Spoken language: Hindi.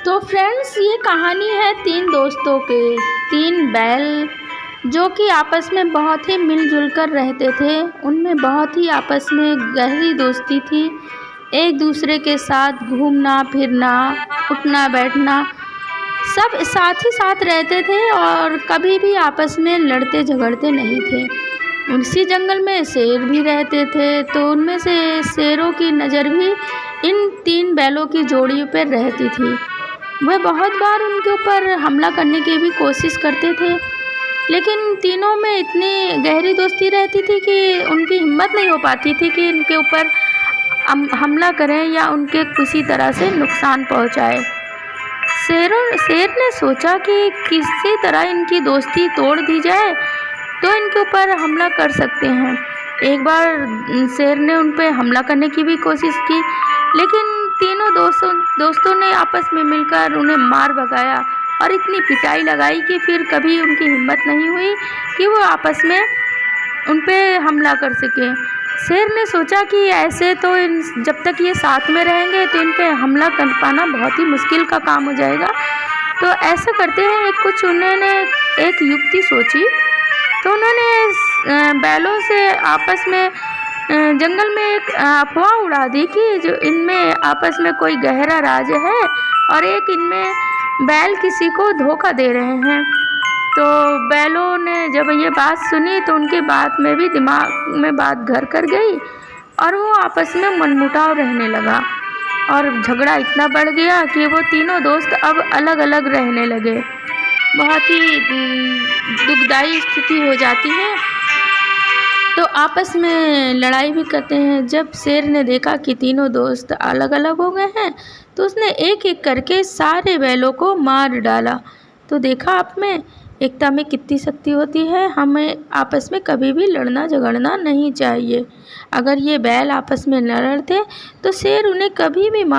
तो फ्रेंड्स, ये कहानी है तीन दोस्तों के। तीन बैल जो कि आपस में बहुत ही मिलजुल कर रहते थे। उनमें बहुत ही आपस में गहरी दोस्ती थी। एक दूसरे के साथ घूमना फिरना, उठना बैठना, सब साथ ही साथ रहते थे और कभी भी आपस में लड़ते झगड़ते नहीं थे। उसी जंगल में शेर भी रहते थे, तो उनमें से शेरों की नज़र भी इन तीन बैलों की जोड़ी पर रहती थी। वह बहुत बार उनके ऊपर हमला करने की भी कोशिश करते थे, लेकिन तीनों में इतनी गहरी दोस्ती रहती थी कि उनकी हिम्मत नहीं हो पाती थी कि इनके ऊपर हमला करें या उनके किसी तरह से नुकसान पहुंचाए। शेर ने सोचा कि किसी तरह इनकी दोस्ती तोड़ दी जाए तो इनके ऊपर हमला कर सकते हैं। एक बार शेर ने उन पर हमला करने की भी कोशिश की, लेकिन तीनों दोस्तों ने आपस में मिलकर उन्हें मार भगाया और इतनी पिटाई लगाई कि फिर कभी उनकी हिम्मत नहीं हुई कि वो आपस में उन पे हमला कर सके। शेर ने सोचा कि ऐसे तो जब तक ये साथ में रहेंगे तो इन पे हमला कर पाना बहुत ही मुश्किल का काम हो जाएगा। तो ऐसा करते हैं, उन्होंने एक युक्ति सोची। तो उन्होंने बैलों से आपस में जंगल में एक अफवाह उड़ा दी कि जो इनमें आपस में कोई गहरा राज है और एक इनमें बैल किसी को धोखा दे रहे हैं। तो बैलों ने जब ये बात सुनी तो उनके बात में भी दिमाग में बात घर कर गई और वो आपस में मनमुटाव रहने लगा और झगड़ा इतना बढ़ गया कि वो तीनों दोस्त अब अलग अलग रहने लगे। बहुत ही दुखदाई स्थिति हो जाती है, तो आपस में लड़ाई भी करते हैं। जब शेर ने देखा कि तीनों दोस्त अलग अलग हो गए हैं तो उसने एक एक करके सारे बैलों को मार डाला। तो देखा आप में एकता में कितनी शक्ति होती है। हमें आपस में कभी भी लड़ना झगड़ना नहीं चाहिए। अगर ये बैल आपस में न लड़ते तो शेर उन्हें कभी भी मार